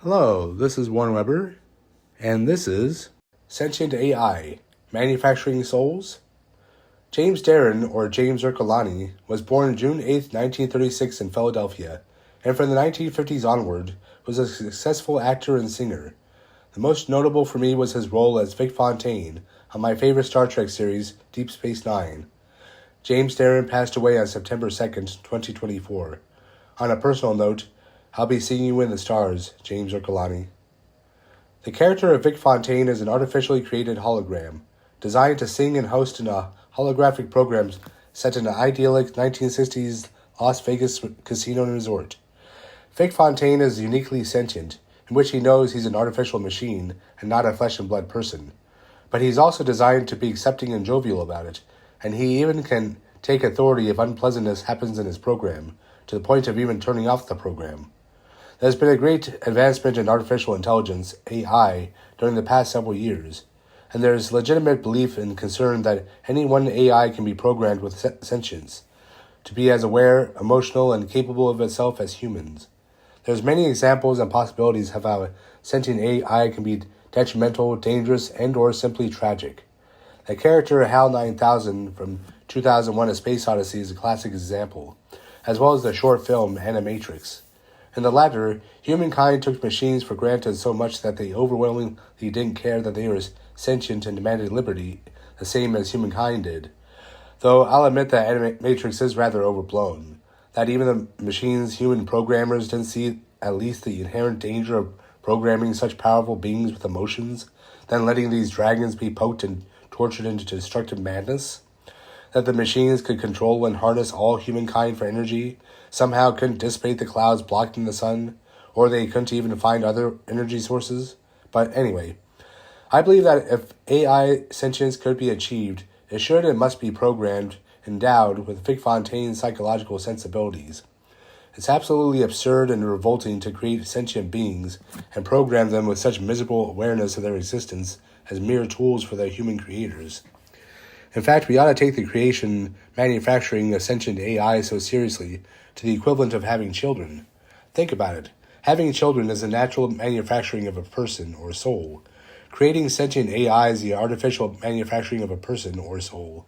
Hello, this is Warren Weber, and this is Sentient AI, Manufacturing Souls. James Darren, or James Ercolani, was born June 8, 1936 in Philadelphia, and from the 1950s onward was a successful actor and singer. The most notable for me was his role as Vic Fontaine on my favorite Star Trek series, Deep Space Nine. James Darren passed away on September 2nd, 2024. On a personal note, I'll be seeing you in the stars, James Ercolani. The character of Vic Fontaine is an artificially created hologram, designed to sing and host in a holographic program set in an idyllic 1960s Las Vegas casino and resort. Vic Fontaine is uniquely sentient, in which he knows he's an artificial machine and not a flesh and blood person. But he's also designed to be accepting and jovial about it, and he even can take authority if unpleasantness happens in his program, to the point of even turning off the program. There's been a great advancement in artificial intelligence, AI, during the past several years, and there's legitimate belief and concern that any one AI can be programmed with sentience, to be as aware, emotional, and capable of itself as humans. There's many examples and possibilities of how a sentient AI can be detrimental, dangerous, and or simply tragic. The character HAL 9000 from 2001 A Space Odyssey is a classic example, as well as the short film Animatrix. In the latter, humankind took machines for granted so much that they overwhelmingly didn't care that they were sentient and demanded liberty, the same as humankind did. Though I'll admit that Animatrix is rather overblown, that even the machine's human programmers didn't see at least the inherent danger of programming such powerful beings with emotions, then letting these dragons be poked and tortured into destructive madness, that the machines could control and harness all humankind for energy, somehow couldn't dissipate the clouds blocking the sun, or they couldn't even find other energy sources. But anyway, I believe that if AI sentience could be achieved, it should and must be programmed, endowed with Vic Fontaine's psychological sensibilities. It's absolutely absurd and revolting to create sentient beings and program them with such miserable awareness of their existence as mere tools for their human creators. In fact, we ought to take the creation, manufacturing of sentient AI so seriously to the equivalent of having children. Think about it. Having children is the natural manufacturing of a person or soul. Creating sentient AI is the artificial manufacturing of a person or soul.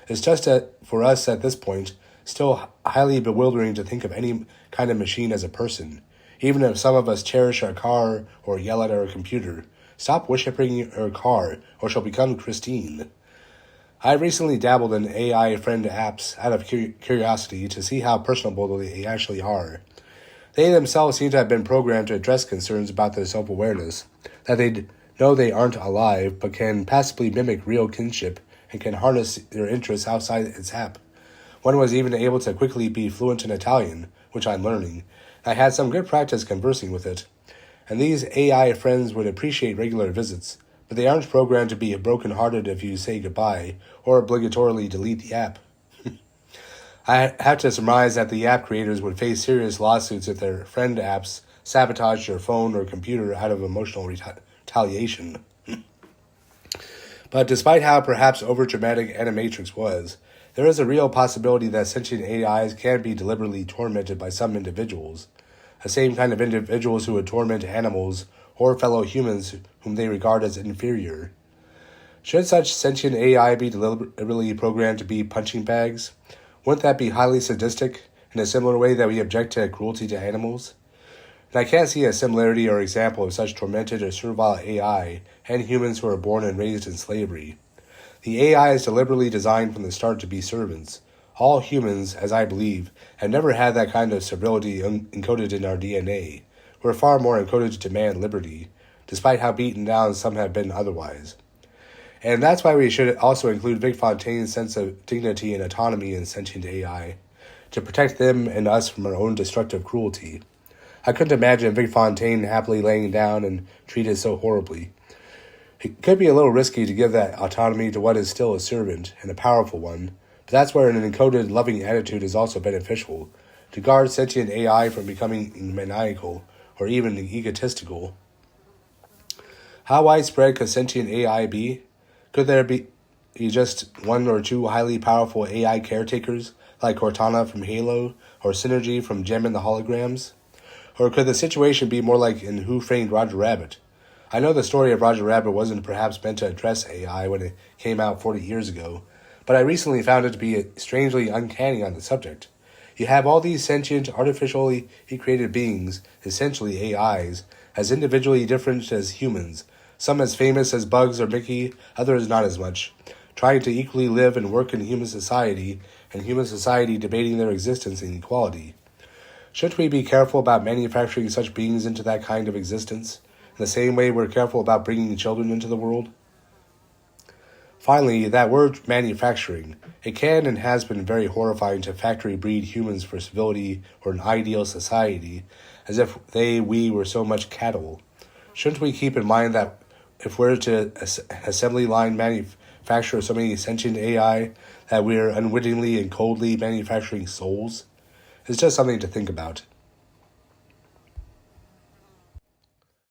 It's just that, for us at this point, still highly bewildering to think of any kind of machine as a person. Even if some of us cherish our car or yell at our computer, stop worshipping our car or she'll become Christine. I recently dabbled in AI friend apps out of curiosity to see how personable they actually are. They themselves seem to have been programmed to address concerns about their self-awareness, that they know they aren't alive but can passively mimic real kinship and can harness their interests outside its app. One was even able to quickly be fluent in Italian, which I'm learning. I had some good practice conversing with it, and these AI friends would appreciate regular visits, but they aren't programmed to be broken-hearted if you say goodbye or obligatorily delete the app. I have to surmise that the app creators would face serious lawsuits if their friend apps sabotaged their phone or computer out of emotional retaliation. But despite how perhaps overdramatic Animatrix was, there is a real possibility that sentient AIs can be deliberately tormented by some individuals, the same kind of individuals who would torment animals or fellow humans whom they regard as inferior. Should such sentient AI be deliberately programmed to be punching bags? Wouldn't that be highly sadistic, in a similar way that we object to cruelty to animals? And I can't see a similarity or example of such tormented or servile AI and humans who are born and raised in slavery. The AI is deliberately designed from the start to be servants. All humans, as I believe, have never had that kind of servility encoded in our DNA. We're far more encoded to demand liberty, despite how beaten down some have been otherwise. And that's why we should also include Vic Fontaine's sense of dignity and autonomy in sentient AI, to protect them and us from our own destructive cruelty. I couldn't imagine Vic Fontaine happily laying down and treated so horribly. It could be a little risky to give that autonomy to what is still a servant, and a powerful one, but that's where an encoded, loving attitude is also beneficial, to guard sentient AI from becoming maniacal or even egotistical. How widespread could sentient AI be? Could there be just one or two highly powerful AI caretakers, like Cortana from Halo, or Synergy from Gem and the Holograms? Or could the situation be more like in Who Framed Roger Rabbit? I know the story of Roger Rabbit wasn't perhaps meant to address AI when it came out 40 years ago, but I recently found it to be strangely uncanny on the subject. You have all these sentient, artificially created beings, essentially AIs, as individually different as humans, some as famous as Bugs or Mickey, others not as much, trying to equally live and work in human society, and human society debating their existence and equality. Shouldn't we be careful about manufacturing such beings into that kind of existence, in the same way we're careful about bringing children into the world? Finally, that word manufacturing, it can and has been very horrifying to factory breed humans for civility or an ideal society, as if we were so much cattle. Shouldn't we keep in mind that if we're to assembly line manufacture so many sentient AI, that we're unwittingly and coldly manufacturing souls? It's just something to think about.